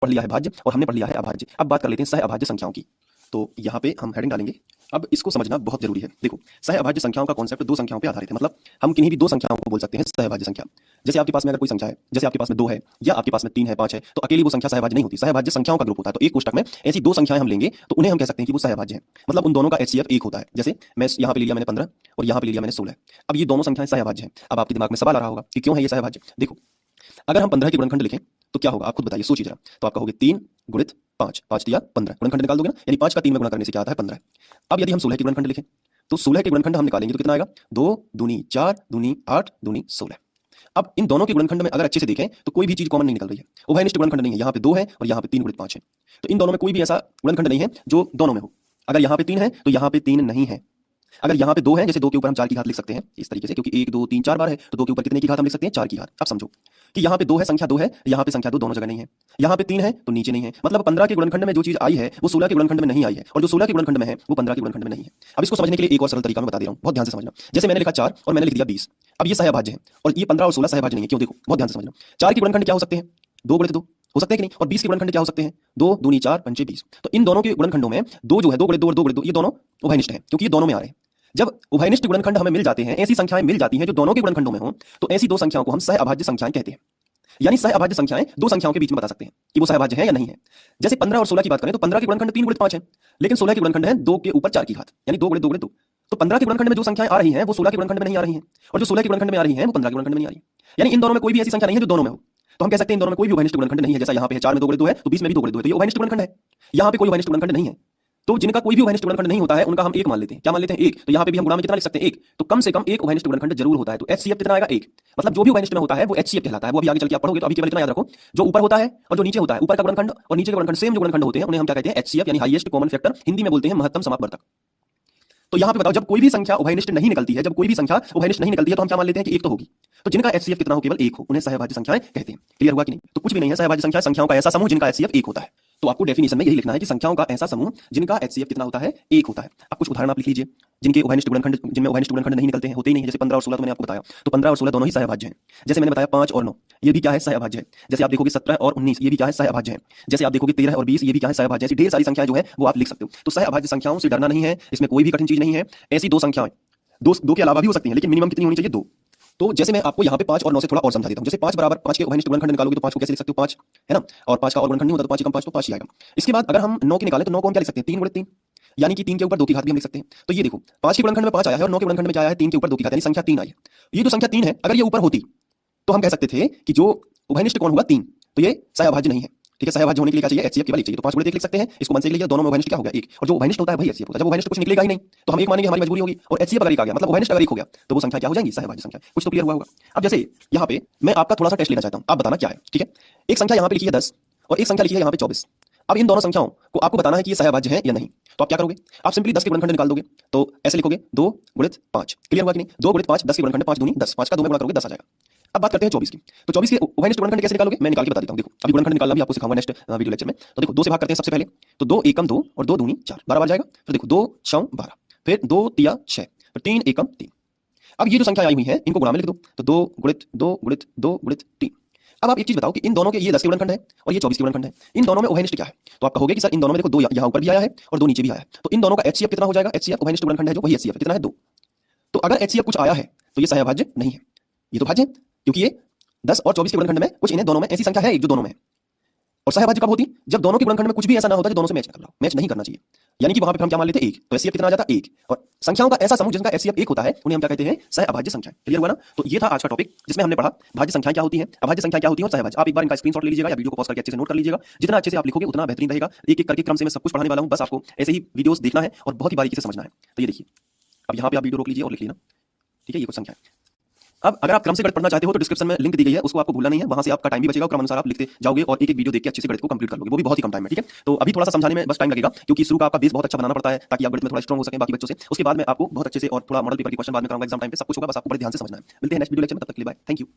पढ़ लिया है भाज्य और हमने पढ़ लिया है अभाज्य। अब बात कर लेते हैं सह अभाज्य संख्याओं की। तो यहाँ पे हम हेडिंग डालेंगे। अब इसको समझना बहुत जरूरी है। देखो, सह अभाज्य संख्याओं का कॉन्सेप्ट दो संख्याओं पे आधारित है। मतलब हम किन्हीं भी दो संख्याओं को बोल सकते हैं सह अभाज्य संख्या। जैसे आपके पास में अगर कोई संख्या है, जैसे आपके पास में 2 है या आपके पास में 3 है, 5 है, तो अकेली वो संख्या सहअभाज्य नहीं होती। सहअभाज्य संख्याओं का ग्रुप होता है। तो एक कोष्टक में ऐसी दो संख्याएं हम लेंगे तो उन्हें हम कह सकते हैं कि वो सहअभाज्य है। मतलब उन दोनों का HCF एक होता है। जैसे मैं यहाँ पे ले लिया मैंने 15 और यहाँ पे ले लिया मैंने 16। अब ये दोनों संख्याएं सहअभाज्य हैं। अब आपके दिमाग में सवाल आ रहा होगा कि क्यों है ये सहअभाज्य। देखो, अगर हम 15 के गुणनखंड लिखें तो क्या होगा, आप खुद बताइए, सोचिए जरा। तो आप कहोगे 3 गुणित 5, 5 दिया 15, गुणनखंड निकाल दोगे ना, यानी 5 का 3 में गुणा करने से क्या आता है 15। अब यदि हम 16 के गुणनखंड लिखें तो 16 के गुणनखंड हम निकालेंगे तो कितना आएगा, 2 दूनी 4 दूनी 8 दूनी 16। अब इन दोनों के गुणनखंड में अगर अच्छे से देखें तो कोई भी चीज कॉमन नहीं निकल रही है। उभयनिष्ठ गुणनखंड नहीं है। यहाँ पे 2 है और यहाँ पे 3 गुणित 5 है। तो इन दोनों में कोई भी ऐसा गुणनखंड नहीं है जो दोनों में हो। अगर यहाँ पे 3 है तो यहाँ पे 3 नहीं है। अगर यहाँ पे 2 है, जैसे 2 के ऊपर हम 4 की घात लिख सकते हैं इस तरीके से, क्योंकि 1 2 3 4 बार है तो 2 के ऊपर कितने की घात हम लिख सकते हैं, 4 की घात। अब समझो कि यहाँ पे 2 है, संख्या 2 है, यहाँ पे संख्या 2 दोनों जगह नहीं है। यहाँ पे 3 है तो नीचे नहीं है। मतलब 15 के गुणनखंड में जो चीज आई है वो 16 के गुणनखंड में नहीं आई है, और जो 16 के गुणनखंड में है वो 15 के गुणनखंड में नहीं है। अब इसको समझने के लिए एक और सरल तरीका मैं बता दे रहा हूँ, बहुत ध्यान से समझना। जैसे मैंने लिखा 4 और मैंने लिख दिया 20। अब ये सहअभाज्य है और ये 15 और 16 सहअभाज्य नहीं है। क्यों, देखो बहुत ध्यान से समझना। 4 के गुणनखंड क्या हो सकते हैं, 2 गुणित 2 हो सकते हैं कि नहीं, और 20 के गुणनखंड क्या हो सकते हैं, 2 दूनी 4 पंचे 20। तो इन दोनों के गुणनखंडों में 2 जो है, 2 गुणित 2 और 2 गुणित 2, ये दोनों उभयनिष्ठ हैं क्योंकि ये दोनों में आ रहे हैं। जब उभयनिष्ठ गुणनखंड हमें मिल जाते हैं, ऐसी संख्याएं मिल जाती हैं जो दोनों के गुणनखंडों में हो, तो ऐसी दो संख्याओं को हम सहअभाज्य संख्याएं कहते हैं। यानी सहअभाज्य संख्याएं दो संख्याओं के बीच में बता सकते हैं कि वो सहअभाज्य है या नहीं है। जैसे 15 और 16 की बात करें तो 15 के गुणनखंड 3 गुणित 5 है, लेकिन 16 के गुणनखंड है 2 के ऊपर 4 की घात, यानी 2 गुणित 2 गुणित 2। तो 15 के गुणनखंड में जो संख्याएं आ रही हैं वो 16 के गुणनखंड में नहीं आ रही हैं, और जो 16 के गुणनखंड में आ रही हैं वो 15 के गुणनखंड में नहीं आ रही है। यानी इन दोनों में कोई भी ऐसी संख्या नहीं है जो दोनों में हो। तो हम कह सकते हैं इन दोनों में कोई भी उभयनिष्ठ गुणनखंड नहीं है। जैसा यहाँ पे 4 में 2 गुणित 2 है तो 20 में भी 2 गुणित 2 है, तो ये उभयनिष्ठ गुणनखंड है। यहाँ पे कोई उभयनिष्ठ गुणनखंड नहीं है। तो जिनका कोई भी उभयनिष्ठ गुणनखंड नहीं होता है उनका हम एक मान लेते हैं। क्या मान लेते हैं, एक। तो यहाँ पे भी हम गुणा में कितना लिख सकते हैं, एक। तो कम से कम एक उभयनिष्ठ गुणनखंड जरूर होता है। तो HCF कितना आएगा, एक। मतलब जो भी उभयनिष्ठ में होता है वो HCF कहलाता है। वो अभी आगे चल के आप पढ़ोगे, तो अभी केवल इतना याद रखो, जो ऊपर होता है और जो नीचे होता है, ऊपर का गुणनखंड और नीचे के गुणनखंड सेम जो गुणनखंड होते हैं उन्हें हम क्या कहते हैं, HCF, यानी हाईएस्ट कॉमन फैक्टर। हिंदी में बोलते हैं महत्तम समापवर्तक। तो यहाँ पे बताओ, जब कोई भी संख्या उभयनिष्ठ नहीं निकलती है, जब कोई भी संख्या उभयनिष्ठ नहीं निकलती है तो हम क्या मान लेते हैं कि एक तो होगी। तो जिनका HCF कितना हो, केवल एक हो, उन्हें सहअभाज्य संख्याएं कहते हैं। क्लियर हुआ कि नहीं। तो कुछ भी नहीं है, सहअभाज्य संख्या संख्याओं का ऐसा समूह जिनका HCF एक होता है। तो आपको डेफिनेशन में यही लिखना है कि संख्याओं का ऐसा समूह जिनका HCF कितना होता है, एक होता है। अब कुछ उदाहरण आप लिख लीजिए जिनके उभयनिष्ठ गुणनखंड, जिनमें उभयनिष्ठ गुणनखंड नहीं निकलते हैं, होते ही नहीं है। जैसे 15 और 16 तो मैंने आपको बताया, तो 15 और 16 दोनों ही सहअभाज्य हैं। जैसे मैंने बताया 5 और 9 ये भी क्या है, सहअभाज्य है। जैसे आप देखोगे 17 और 19 ये भी क्या है, सहअभाज्य है। जैसे आप देखोगे 13 और 20 ये भी क्या है, सहअभाज्य। ऐसी ढेर सारी संख्याएं जो है वो आप लिख सकते हो। तो सहअभाज्य संख्याओं से डरना नहीं है, इसमें कोई भी कठिन चीज नहीं है। ऐसी दो संख्याएं दो के अलावा भी हो सकती हैं, लेकिन मिनिमम कितनी होनी चाहिए, 2। तो जैसे मैं आपको यहाँ पे 5 और 9 से थोड़ा और समझा देता हूँ। जैसे 5 बराबर 5 के उभयनिष्ठ गुणनखंड निकालोगे तो 5 को कैसे लिख सकते हो, 5 है ना, और 5 का और गुणनखंड नहीं होता तो 5 कम 5 तो 5 ही आएगा। इसके बाद अगर हम 9 की निकालें तो 9 को हम क्या लिख सकते हैं, 3 गुणित 3, यानी कि 3 के ऊपर 2 की घात भी हम लिख सकते हैं। तो ये देखो 5 के गुणनखंड में 5 आया है और 9 के गुणनखंड में क्या आया है, 3 के ऊपर 2 की घात, यानी संख्या 3 आई है। ये जो संख्या 3 है, अगर ये ऊपर होती तो हम कह सकते थे कि जो उभयनिष्ठ कौन हुआ, 3। तो ये सहअभाज्य नहीं है। ठीक है, सहअभाज्य होने के लिए क्या चाहिए, HCF केवल एक चाहिए। तो 5 गुणित 1 लिख सकते हैं, इसको मन से लिख लिया, दोनों में उभयनिष्ठ क्या हो गया, एक। और जो उभयनिष्ठ होता है वही HCF होता है। जब उभयनिष्ठ कुछ निकलेगा ही नहीं तो हम एक मानेंगे, हमारी मजबूरी होगी। और HCF अगर एक आ गया, मतलब उभयनिष्ठ अगर एक हो गया, तो वो संख्या क्या हो जाएगी, सहअभाज्य संख्या। कुछ तो क्लियर हुआ होगा। अब जैसे यहाँ पे मैं आपका थोड़ा सा टेस्ट लेना चाहता हूँ, आप बताना क्या है। ठीक है, एक संख्या यहाँ पे लिखी है 10 और एक संख्या लिखी है यहाँ पे 24। अब इन दोनों संख्याओं को आपको बताना है कि ये सहअभाज्य है या नहीं। तो आप क्या करोगे, आप सिंपली 10 के गुणनखंड निकाल दोगे। तो ऐसे लिखोगे 2 गुणित 5। क्लियर हुआ कि नहीं, 2 गुणित 5, 10 के गुणनखंड 5 दूनी 10, 5 का 2 में गुणा करोगे 10 आ जाएगा। अब बात करते हैं 24 की। तो 24 के उभयनिष्ठ गुणनखंड कैसे निकालोगे, मैं निकाल के बता देता हूँ। देखो, अभी गुणनखंड निकालना भी आपको सिखाऊंगा नेक्स्ट वीडियो लेक्चर में। तो देखो 2 से भाग करते हैं सबसे पहले। तो 2 एकम 2 और 2 दूनी 4, 12 बार जाएगा। फिर देखो 2 6 12, फिर 2 तिया 6, फिर 3 एकम 3। अब ये जो संख्या आई हुई है इनको गुणा में लिख दो। तो 2 गुणित 2 गुणित 2 गुणित 3। अब आप एक चीज बताओ कि इन दोनों के, ये 10 के गुणनखंड है और ये 24 के गुणनखंड है, इन दोनों में उभयनिष्ठ क्या है। तो आप कहोगे कि सर इन दोनों में देखो 2 यहाँ ऊपर भी आया है और 2 नीचे भी आया है, तो इन दोनों का HCF कितना हो जाएगा, HCF उभयनिष्ठ गुणनखंड है जो, वही HCF है, कितना है, 2। तो अगर HCF कुछ आया है तो ये सहअभाज्य नहीं है, ये तो भाज्य है, क्योंकि ये 10 और 24 के गुणनखंड में कुछ, इन्हें दोनों में ऐसी संख्या है एक जो दोनों में है। और सहअभाज्य कब होती, जब दोनों के गुणनखंड में कुछ भी ऐसा ना होता जो दोनों से मैच कर रहा हो, मैच नहीं करना चाहिए। यानी कि वहां पे हम क्या मान लेते हैं, एक। तो HCF कितना आ जाता, एक। और संख्याओं का ऐसा समूह जिनका HCF एक होता है उन्हें हम क्या कहते हैं, सहअभाज्य संख्या। क्लियर हुआ ना। तो ये था आज का टॉपिक जिसमें हमने पढ़ा भाज्य संख्या क्या होती है, अभाज्य संख्या क्या होती है और सहअभाज्य। आप एक बार इनका स्क्रीनशॉट ले लीजिएगा या वीडियो को पॉज करके अच्छे से नोट कर लीजिएगा। जितना अच्छे से आप लिखोगे उतना बेहतरीन रहेगा। एक एक करके क्रम से मैं सब कुछ पढ़ाने वाला हूं, बस आपको ऐसे ही वीडियोस देखना है और बहुत ही बारीकी से समझना है। तो ये देखिए, अब यहाँ पे आप वीडियो रोक लीजिए और लिख लेना। ठीक है, ये कुछ संख्या है। अब अगर आप क्रम से गणित पढ़ना चाहते हो तो डिस्क्रिप्शन में लिंक दी गई है, उसको आपको भूलना नहीं है। वहां से आपका टाइम भी बचेगा, क्रम अनुसार आप लिखते जाओगे और एक एक वीडियो देख के अच्छे से गणित को कंप्लीट कर लोगे, वो भी बहुत ही कम टाइम में। ठीक है, तो अभी थोड़ा सा समझाने में बस टाइम लगेगा क्योंकि शुरू का आपका बेस बहुत अच्छा बनाना पड़ता है ताकि आप गणित में थोड़ा स्ट्रांग हो सके बाकी बच्चों से। उसके बाद में आपको बहुत अच्छे से और थोड़ा मॉडल पेपर की क्वेश्चन बाद में कराऊंगा एग्जाम टाइम पे, सब कुछ होगा, बस आपको बड़े ध्यान से समझना है। मिलते हैं नेक्स्ट वीडियो लेक्चर में, तब तक के लिए बाय, थैंक यू।